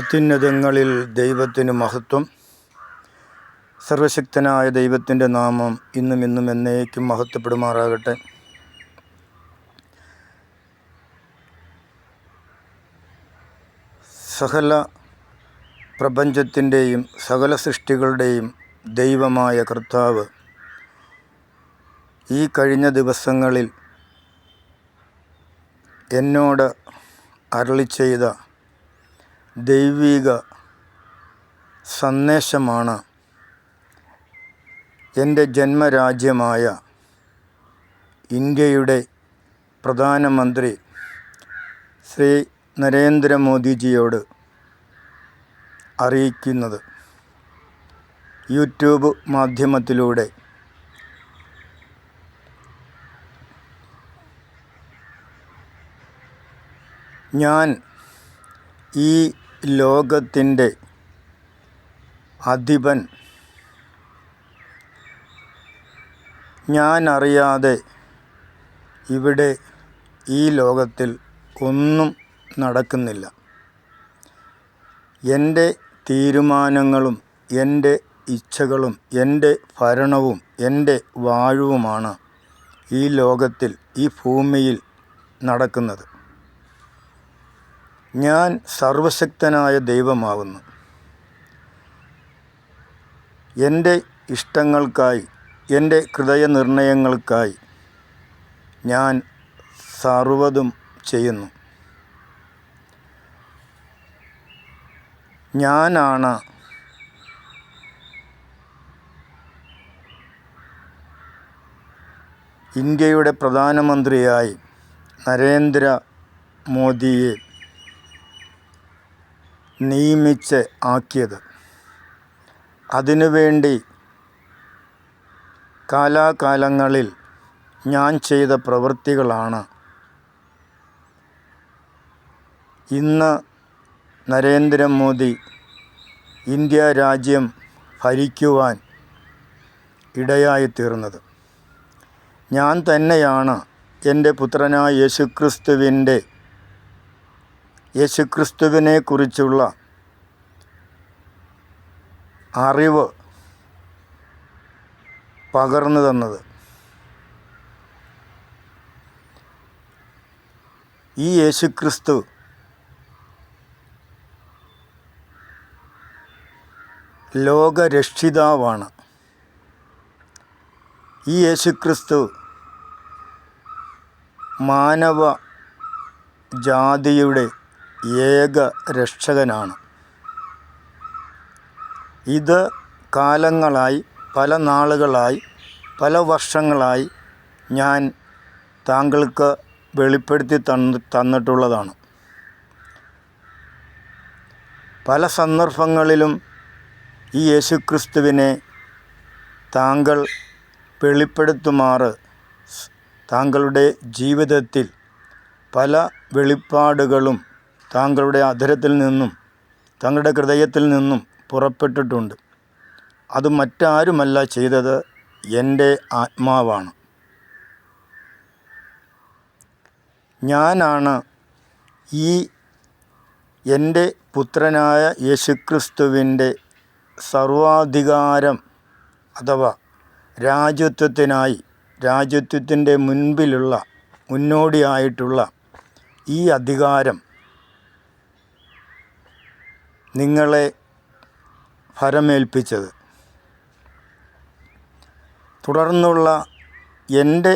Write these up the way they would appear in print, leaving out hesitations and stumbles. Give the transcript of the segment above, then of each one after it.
അത്യുന്നതങ്ങളിൽ ദൈവത്തിന് മഹത്വം. സർവശക്തനായ ദൈവത്തിൻ്റെ നാമം ഇന്നും ഇന്നും എന്നേക്കും മഹത്വപ്പെടുമാറാകട്ടെ. സകല പ്രപഞ്ചത്തിൻ്റെയും സകല സൃഷ്ടികളുടെയും ദൈവമായ കർത്താവ് ഈ കഴിഞ്ഞ ദിവസങ്ങളിൽ എന്നോട് അരുളിച്ചെയ്ത ദൈവിക സന്ദേശമാണ് എൻ്റെ ജന്മരാജ്യമായ ഇന്ത്യയുടെ പ്രധാനമന്ത്രി ശ്രീ നരേന്ദ്രമോദിജിയോട് അറിയിക്കുന്നത്. യൂട്യൂബ് മാധ്യമത്തിലൂടെ ഞാൻ ഈ ലോകത്തിൻ്റെ അധിപൻ, ഞാൻ അറിയാതെ ഇവിടെ ഈ ലോകത്തിൽ ഒന്നും നടക്കുന്നില്ല. എൻ്റെ തീരുമാനങ്ങളും എൻ്റെ ഇച്ഛകളും എൻ്റെ ഭരണവും എൻ്റെ വാഴുവുമാണ് ഈ ലോകത്തിൽ, ഈ ഭൂമിയിൽ നടക്കുന്നത്. ഞാൻ സർവശക്തനായ ദൈവമാകുന്നു. എൻ്റെ ഇഷ്ടങ്ങൾക്കായി, എൻ്റെ ഹൃദയനിർണയങ്ങൾക്കായി ഞാൻ സർവ്വതും ചെയ്യുന്നു. ഞാനാണ് ഇന്ത്യയുടെ പ്രധാനമന്ത്രിയായി നരേന്ദ്ര മോദിയെ നിയമിച്ച് ആക്കിയത്. അതിനുവേണ്ടി കാലാകാലങ്ങളിൽ ഞാൻ ചെയ്ത പ്രവൃത്തികളാണ് ഇന്ന് നരേന്ദ്രമോദി ഇന്ത്യ രാജ്യം ഭരിക്കുവാൻ ഇടയായിത്തീർന്നത്. ഞാൻ തന്നെയാണ് എൻ്റെ പുത്രനായ യേശുക്രിസ്തുവിനെക്കുറിച്ചുള്ള അറിവ് പകർന്നു തന്നത്. ഈ യേശുക്രിസ്തു ലോകരക്ഷിതാവാണ്. ഈ യേശുക്രിസ്തു മാനവ ജാതിയുടെ ഏക രക്ഷകനാണ്. ഇത് കാലങ്ങളായി, പല നാളുകളായി, പല വർഷങ്ങളായി ഞാൻ താങ്കൾക്ക് വെളിപ്പെടുത്തി തന്നിട്ടുള്ളതാണ്. പല സന്ദർഭങ്ങളിലും ഈ യേശുക്രിസ്തുവിനെ താങ്കൾ വെളിപ്പെടുത്തുമാറ് താങ്കളുടെ ജീവിതത്തിൽ പല വെളിപ്പാടുകളും താങ്കളുടെ അധരത്തിൽ നിന്നും താങ്കളുടെ ഹൃദയത്തിൽ നിന്നും പുറപ്പെട്ടിട്ടുണ്ട്. അത് മറ്റാരുമല്ല ചെയ്തത്, എൻ്റെ ആത്മാവാണ്. ഞാനാണ് ഈ എൻ്റെ പുത്രനായ യേശുക്രിസ്തുവിൻ്റെ സർവാധികാരം അഥവാ രാജ്യത്വത്തിൻ്റെ മുന്നോടിയായിട്ടുള്ള ഈ അധികാരം നിങ്ങളെ ഭരമേൽപ്പിച്ചത്. തുടർന്നുള്ള എൻ്റെ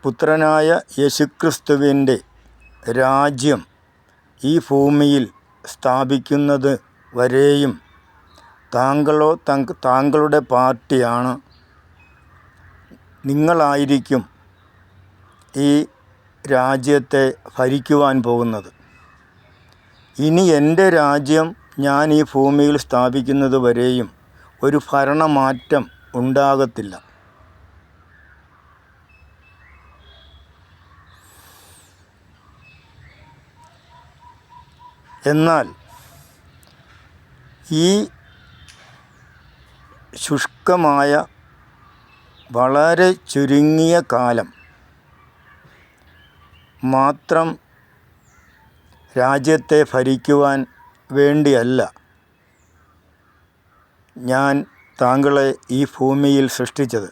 പുത്രനായ യേശുക്രിസ്തുവിൻ്റെ രാജ്യം ഈ ഭൂമിയിൽ സ്ഥാപിക്കുന്നത് വരെയും താങ്കളുടെ പാർട്ടിയാണ്, നിങ്ങളായിരിക്കും ഈ രാജ്യത്തെ ഭരിക്കുവാൻ പോകുന്നത്. ഇനി എൻ്റെ രാജ്യം ഞാൻ ഈ ഭൂമിയിൽ സ്ഥാപിക്കുന്നത് വരെയും ഒരു ഭരണമാറ്റം ഉണ്ടാകത്തില്ല. എന്നാൽ ഈ ശുഷ്കമായ വളരെ ചുരുങ്ങിയ കാലം മാത്രം രാജ്യത്തെ ഭരിക്കുവാൻ വേണ്ടിയല്ല ഞാൻ താങ്കളെ ഈ ഭൂമിയിൽ സൃഷ്ടിച്ചത്.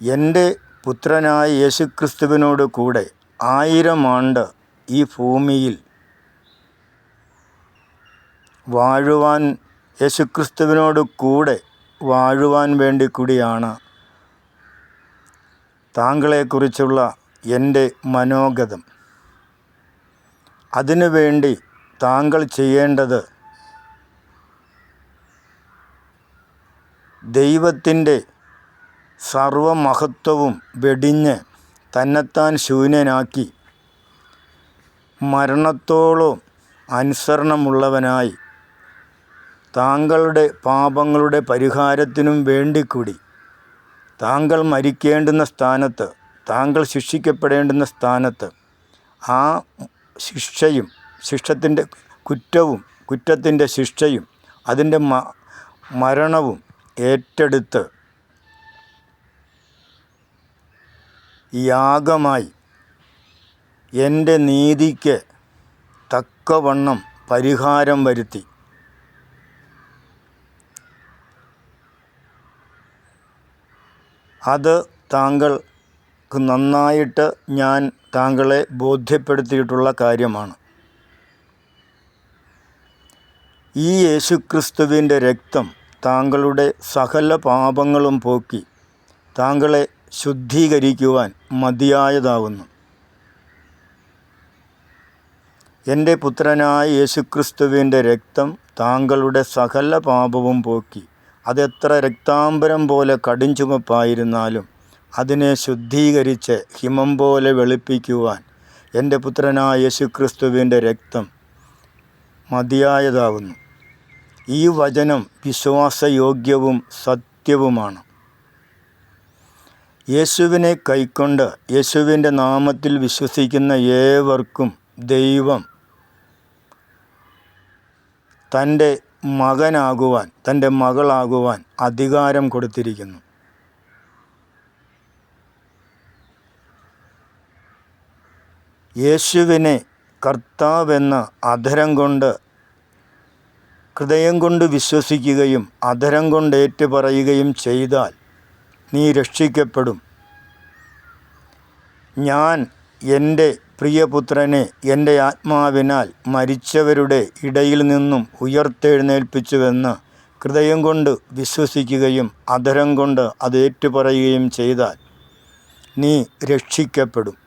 എൻ്റെ പുത്രനായ യേശുക്രിസ്തുവിനോട് കൂടെ 1000 ആണ്ട് ഈ ഭൂമിയിൽ വാഴുവാൻ, യേശുക്രിസ്തുവിനോട് കൂടെ വാഴുവാൻ വേണ്ടി കൂടിയാണ് താങ്കളെക്കുറിച്ചുള്ള എൻ്റെ മനോഗതം. അതിനുവേണ്ടി താങ്കൾ ചെയ്യേണ്ടത് ദൈവത്തിൻ്റെ സർവമഹത്വവും വെടിഞ്ഞ് തന്നെത്താൻ ശൂന്യനാക്കി മരണത്തോളം അനുസരണമുള്ളവനായി താങ്കളുടെ പാപങ്ങളുടെ പരിഹാരത്തിനും വേണ്ടിക്കൂടി താങ്കൾ മരിക്കേണ്ടുന്ന സ്ഥാനത്ത്, താങ്കൾ ശിക്ഷിക്കപ്പെടേണ്ടുന്ന സ്ഥാനത്ത് ആ ശിക്ഷയും, കുറ്റത്തിൻ്റെ ശിക്ഷയും അതിൻ്റെ മരണവും ഏറ്റെടുത്ത് യാഗമായി എൻ്റെ നീതിക്ക് തക്കവണ്ണം പരിഹാരം വരുത്തി അത് താങ്കൾക്ക് നന്നായിട്ട് ഞാൻ താങ്കളെ ബോധ്യപ്പെടുത്തിയിട്ടുള്ള കാര്യമാണ്. ഈ യേശുക്രിസ്തുവിൻ്റെ രക്തം താങ്കളുടെ സകല പാപങ്ങളും പോക്കി താങ്കളെ ശുദ്ധീകരിക്കുവാൻ മതിയായതാവുന്നു. എൻ്റെ പുത്രനായ യേശുക്രിസ്തുവിൻ്റെ രക്തം താങ്കളുടെ സകല പാപവും പോക്കി അതെത്ര രക്താംബരം പോലെ കടുംചുവപ്പായിരുന്നാലും അതിനെ ശുദ്ധീകരിച്ച് ഹിമം പോലെ വെളുപ്പിക്കുവാൻ എൻ്റെ പുത്രനായ യേശുക്രിസ്തുവിൻ്റെ രക്തം മതിയായതാവുന്നു. ഈ വചനം വിശ്വാസയോഗ്യവും സത്യവുമാണ്. യേശുവിനെ കൈക്കൊണ്ട് യേശുവിൻ്റെ നാമത്തിൽ വിശ്വസിക്കുന്ന ഏവർക്കും ദൈവം തൻ്റെ മകനാകുവാൻ, തൻ്റെ മകളാകുവാൻ അധികാരം കൊടുത്തിരിക്കുന്നു. യേശുവിനെ കർത്താവെന്ന് അധരം കൊണ്ട്, ഹൃദയം കൊണ്ട് വിശ്വസിക്കുകയും അധരം കൊണ്ട് ഏറ്റുപറയുകയും ചെയ്താൽ നീ രക്ഷിക്കപ്പെടും. ഞാൻ എൻ്റെ പ്രിയപുത്രനെ എൻ്റെ ആത്മാവിനാൽ മരിച്ചവരുടെ ഇടയിൽ നിന്നും ഉയർത്തെഴുന്നേൽപ്പിച്ചുവെന്ന് ഹൃദയം കൊണ്ട് വിശ്വസിക്കുകയും അധരം കൊണ്ട് അത് ഏറ്റുപറയുകയും ചെയ്താൽ നീ രക്ഷിക്കപ്പെടും.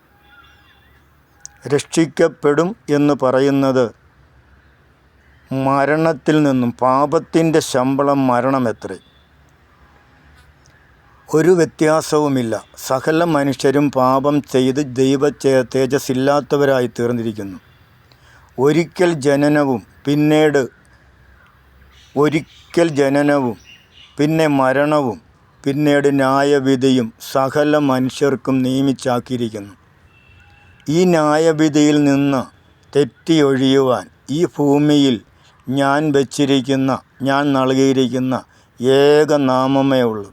രക്ഷിക്കപ്പെടും എന്ന് പറയുന്നത് മരണത്തിൽ നിന്നും, പാപത്തിൻ്റെ ശമ്പളം മരണമത്രേ. ഒരു വ്യത്യാസവുമില്ല. സകല മനുഷ്യരും പാപം ചെയ്ത് ദൈവ തേജസ്സില്ലാത്തവരായി തീർന്നിരിക്കുന്നു. ഒരിക്കൽ ജനനവും പിന്നെ മരണവും പിന്നീട് ന്യായവിധിയും സകല മനുഷ്യർക്കും നിയമിച്ചാക്കിയിരിക്കുന്നു. ഈ ന്യായവിധിയിൽ നിന്ന് തെറ്റിയൊഴിയുവാൻ ഈ ഭൂമിയിൽ ഞാൻ നൽകിയിരിക്കുന്ന ഏക നാമമേ ഉള്ളൂ.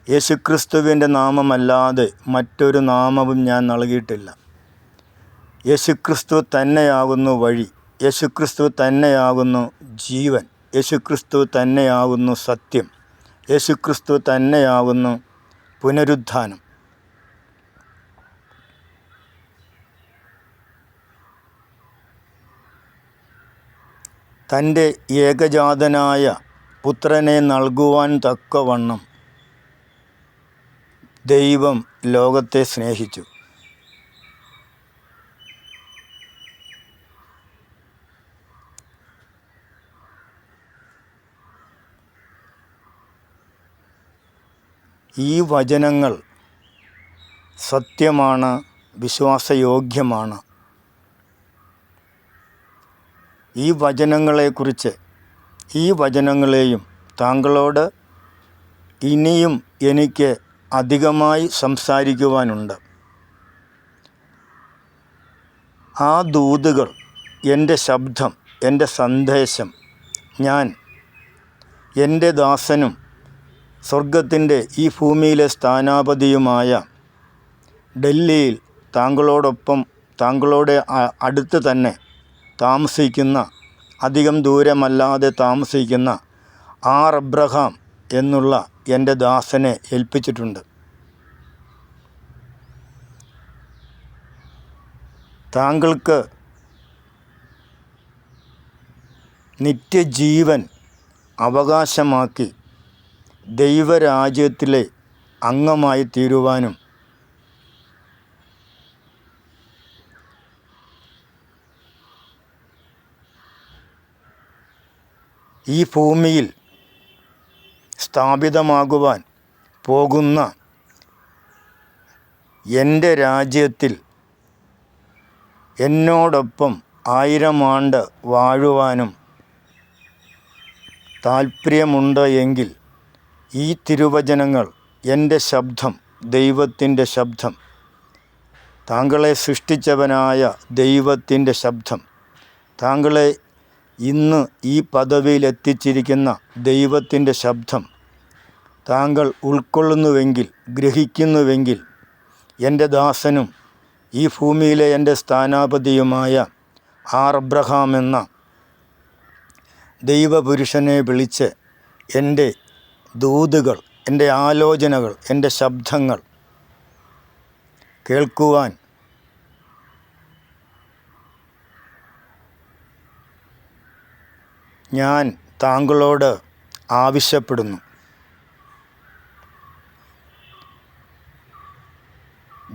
യേശുക്രിസ്തുവിൻ്റെ നാമമല്ലാതെ മറ്റൊരു നാമവും ഞാൻ നൽകിയിട്ടില്ല. യേശുക്രിസ്തു തന്നെയാകുന്നു വഴി, യേശുക്രിസ്തു തന്നെയാകുന്നു ജീവൻ, യേശുക്രിസ്തു തന്നെയാകുന്നു സത്യം, യേശുക്രിസ്തു തന്നെയാകുന്നു പുനരുത്ഥാനം. തൻ്റെ ഏകജാതനായ പുത്രനെ നൽകുവാൻ തക്കവണ്ണം ദൈവം ലോകത്തെ സ്നേഹിച്ചു. ഈ വചനങ്ങൾ സത്യമാണ്, വിശ്വാസയോഗ്യമാണ്. ഈ വചനങ്ങളെക്കുറിച്ച്, ഈ വചനങ്ങളെയും താങ്കളോട് ഇനിയും എനിക്ക് അധികമായി സംസാരിക്കുവാനുണ്ട്. ആ ദൂതുകൾ, എൻ്റെ ശബ്ദം, എൻ്റെ സന്ദേശം ഞാൻ എൻ്റെ ദാസനും സ്വർഗത്തിൻ്റെ ഈ ഭൂമിയിലെ സ്ഥാനാപതിയുമായ ഡൽഹിയിൽ താങ്കളോട് അടുത്ത് തന്നെ താമസിക്കുന്ന, അധികം ദൂരമല്ലാതെ താമസിക്കുന്ന ആർ അബ്രഹാം എന്നുള്ള എൻ്റെ ദാസനെ ഏൽപ്പിച്ചിട്ടുണ്ട്. താങ്കൾക്ക് നിത്യജീവൻ അവകാശമാക്കി ദൈവരാജ്യത്തിലെ അംഗമായി തീരുവാനും ഈ ഭൂമിയിൽ സ്ഥാപിതമാകുവാൻ പോകുന്ന എൻ്റെ രാജ്യത്തിൽ എന്നോടൊപ്പം 1000 ആണ്ട് വാഴുവാനും താല്പര്യമുണ്ട് എങ്കിൽ ഈ തിരുവചനങ്ങൾ, എൻ്റെ ശബ്ദം, ദൈവത്തിൻ്റെ ശബ്ദം, താങ്കളെ സൃഷ്ടിച്ചവനായ ദൈവത്തിൻ്റെ ശബ്ദം, താങ്കളെ ഇന്ന് ഈ പദവിയിൽ എത്തിച്ചിരിക്കുന്ന ദൈവത്തിൻ്റെ ശബ്ദം താങ്കൾ ഉൾക്കൊള്ളുന്നുവെങ്കിൽ, ഗ്രഹിക്കുന്നുവെങ്കിൽ, എൻ്റെ ദാസനും ഈ ഭൂമിയിലെ എൻ്റെ സ്ഥാനാപതിയുമായ ആർ അബ്രഹാം എന്ന ദൈവപുരുഷനെ വിളിച്ച് എൻ്റെ ദൂതുകൾ, എൻ്റെ ആലോചനകൾ, എൻ്റെ ശബ്ദങ്ങൾ കേൾക്കുവാൻ ഞാൻ താങ്കളോട് ആവശ്യപ്പെടുന്നു.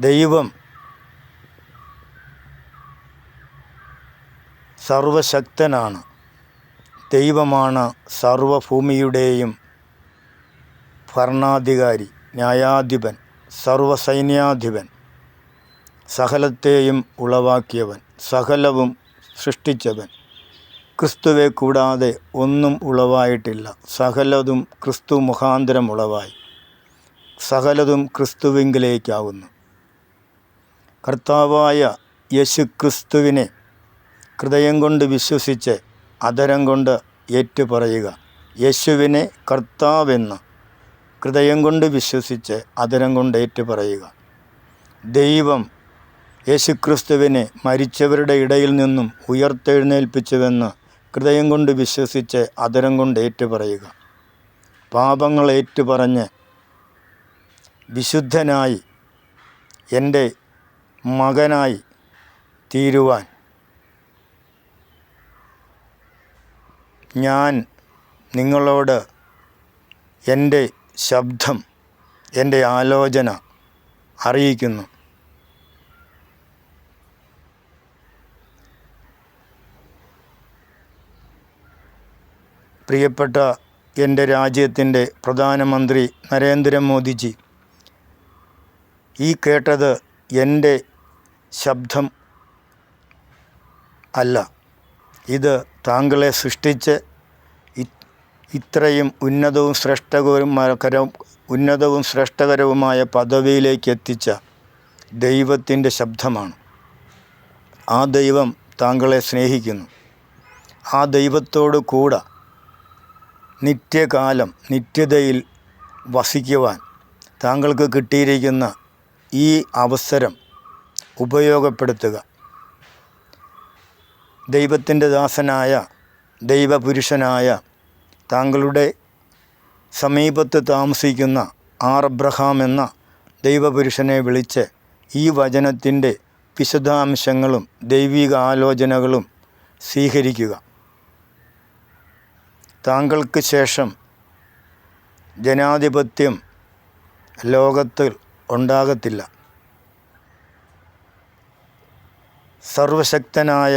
ദൈവം സർവശക്തനാണ്. ദൈവമാണ് സർവഭൂമിയുടെയും ഭരണാധികാരി, ന്യായാധിപൻ, സർവസൈന്യാധിപൻ, സകലത്തെയും ഉളവാക്കിയവൻ, സകലവും സൃഷ്ടിച്ചവൻ. ക്രിസ്തുവെ കൂടാതെ ഒന്നും ഉളവായിട്ടില്ല. സകലതും ക്രിസ്തു മുഖാന്തരം ഉളവായി. സകലതും ക്രിസ്തുവിങ്കിലേക്കാവുന്നു. കർത്താവായ യേശുക്രിസ്തുവിനെ ഹൃദയം കൊണ്ട് വിശ്വസിച്ച് അധരം കൊണ്ട് ഏറ്റുപറയുക. യേശുവിനെ കർത്താവെന്ന് ഹൃദയം കൊണ്ട് വിശ്വസിച്ച് അധരം കൊണ്ട് ഏറ്റുപറയുക. ദൈവം യേശുക്രിസ്തുവിനെ മരിച്ചവരുടെ ഇടയിൽ നിന്നും ഉയർത്തെഴുന്നേൽപ്പിച്ചുവെന്ന് ഹൃദയം കൊണ്ട് വിശ്വസിച്ച് അധരം കൊണ്ട് ഏറ്റുപറയുക. പാപങ്ങൾ ഏറ്റുപറഞ്ഞ് വിശുദ്ധനായി എൻ്റെ മകനായി തീരുവാൻ ഞാൻ നിങ്ങളോട് എൻ്റെ ശബ്ദം, എൻ്റെ ആലോചന അറിയിക്കുന്നു. പ്രിയപ്പെട്ട എൻ്റെ രാജ്യത്തിൻ്റെ പ്രധാനമന്ത്രി നരേന്ദ്രമോദിജി, ഈ കേട്ടത് എൻ്റെ ശബ്ദം അല്ല. ഇത് താങ്കളെ സൃഷ്ടിച്ച് ഇത്രയും ഉന്നതവും ശ്രേഷ്ഠകരവുമായ പദവിയിലേക്ക് എത്തിച്ച ദൈവത്തിൻ്റെ ശബ്ദമാണ്. ആ ദൈവം താങ്കളെ സ്നേഹിക്കുന്നു. ആ ദൈവത്തോടു കൂടെ നിത്യകാലം, നിത്യതയിൽ വസിക്കുവാൻ താങ്കൾക്ക് കിട്ടിയിരിക്കുന്ന ഈ അവസരം ഉപയോഗപ്പെടുത്തുക. ദൈവത്തിൻ്റെ ദാസനായ, ദൈവപുരുഷനായ, താങ്കളുടെ സമീപത്ത് താമസിക്കുന്ന ആർ അബ്രഹാം എന്ന ദൈവപുരുഷനെ വിളിച്ച് ഈ വചനത്തിൻ്റെ വിശദാംശങ്ങളും ദൈവിക ആലോചനകളും സ്വീകരിക്കുക. താങ്കൾക്ക് ശേഷം ജനാധിപത്യം ലോകത്തിൽ ഉണ്ടാകത്തില്ല. സർവശക്തനായ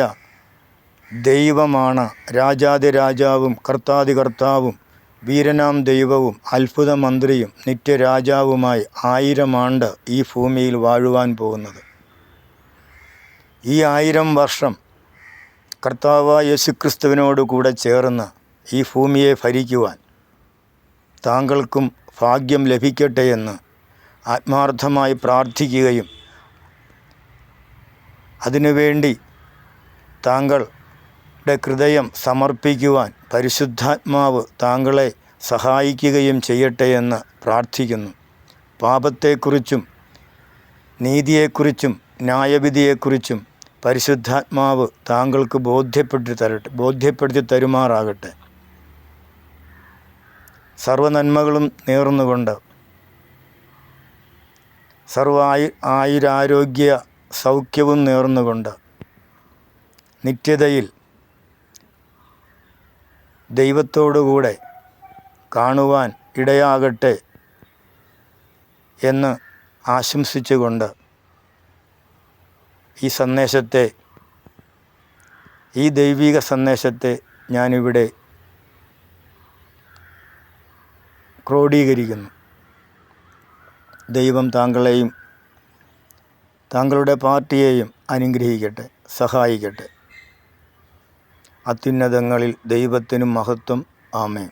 ദൈവമാണ് രാജാതിരാജാവും കർത്താതികർത്താവും വീരനാം ദൈവവും അത്ഭുത മന്ത്രിയും നിത്യരാജാവുമായി 1000 ആണ്ട് ഈ ഭൂമിയിൽ വാഴുവാൻ പോകുന്നത്. ഈ 1000 വർഷം കർത്താവായ യേശുക്രിസ്തുവിനോട് കൂടെ ചേർന്ന് ഈ ഭൂമിയെ ഭരിക്കുവാൻ താങ്കൾക്കും ഭാഗ്യം ലഭിക്കട്ടെ എന്ന് ആത്മാർത്ഥമായി പ്രാർത്ഥിക്കുകയും അതിനുവേണ്ടി താങ്കളുടെ ഹൃദയം സമർപ്പിക്കുവാൻ പരിശുദ്ധാത്മാവ് താങ്കളെ സഹായിക്കുകയും ചെയ്യട്ടെ എന്ന് പ്രാർത്ഥിക്കുന്നു. പാപത്തെക്കുറിച്ചും നീതിയെക്കുറിച്ചും ന്യായവിധിയെക്കുറിച്ചും പരിശുദ്ധാത്മാവ് താങ്കൾക്ക് ബോധ്യപ്പെടുത്തി തരുമാറാകട്ടെ. സർവനന്മകളും നേർന്നുകൊണ്ട് ആയുരാരോഗ്യ സൗഖ്യവും നേർന്നുകൊണ്ട് നിത്യതയിൽ ദൈവത്തോടുകൂടെ കാണുവാൻ ഇടയാകട്ടെ എന്ന് ആശംസിച്ചുകൊണ്ട് ഈ ദൈവിക സന്ദേശത്തെ ഞാനിവിടെ ക്രോഡീകരിക്കുന്നു. ദൈവം താങ്കളെയും താങ്കളുടെ പാർട്ടിയെയും അനുഗ്രഹിക്കട്ടെ, സഹായിക്കട്ടെ. അത്യുന്നതങ്ങളിൽ ദൈവത്തിനും മഹത്വം. ആമേൻ.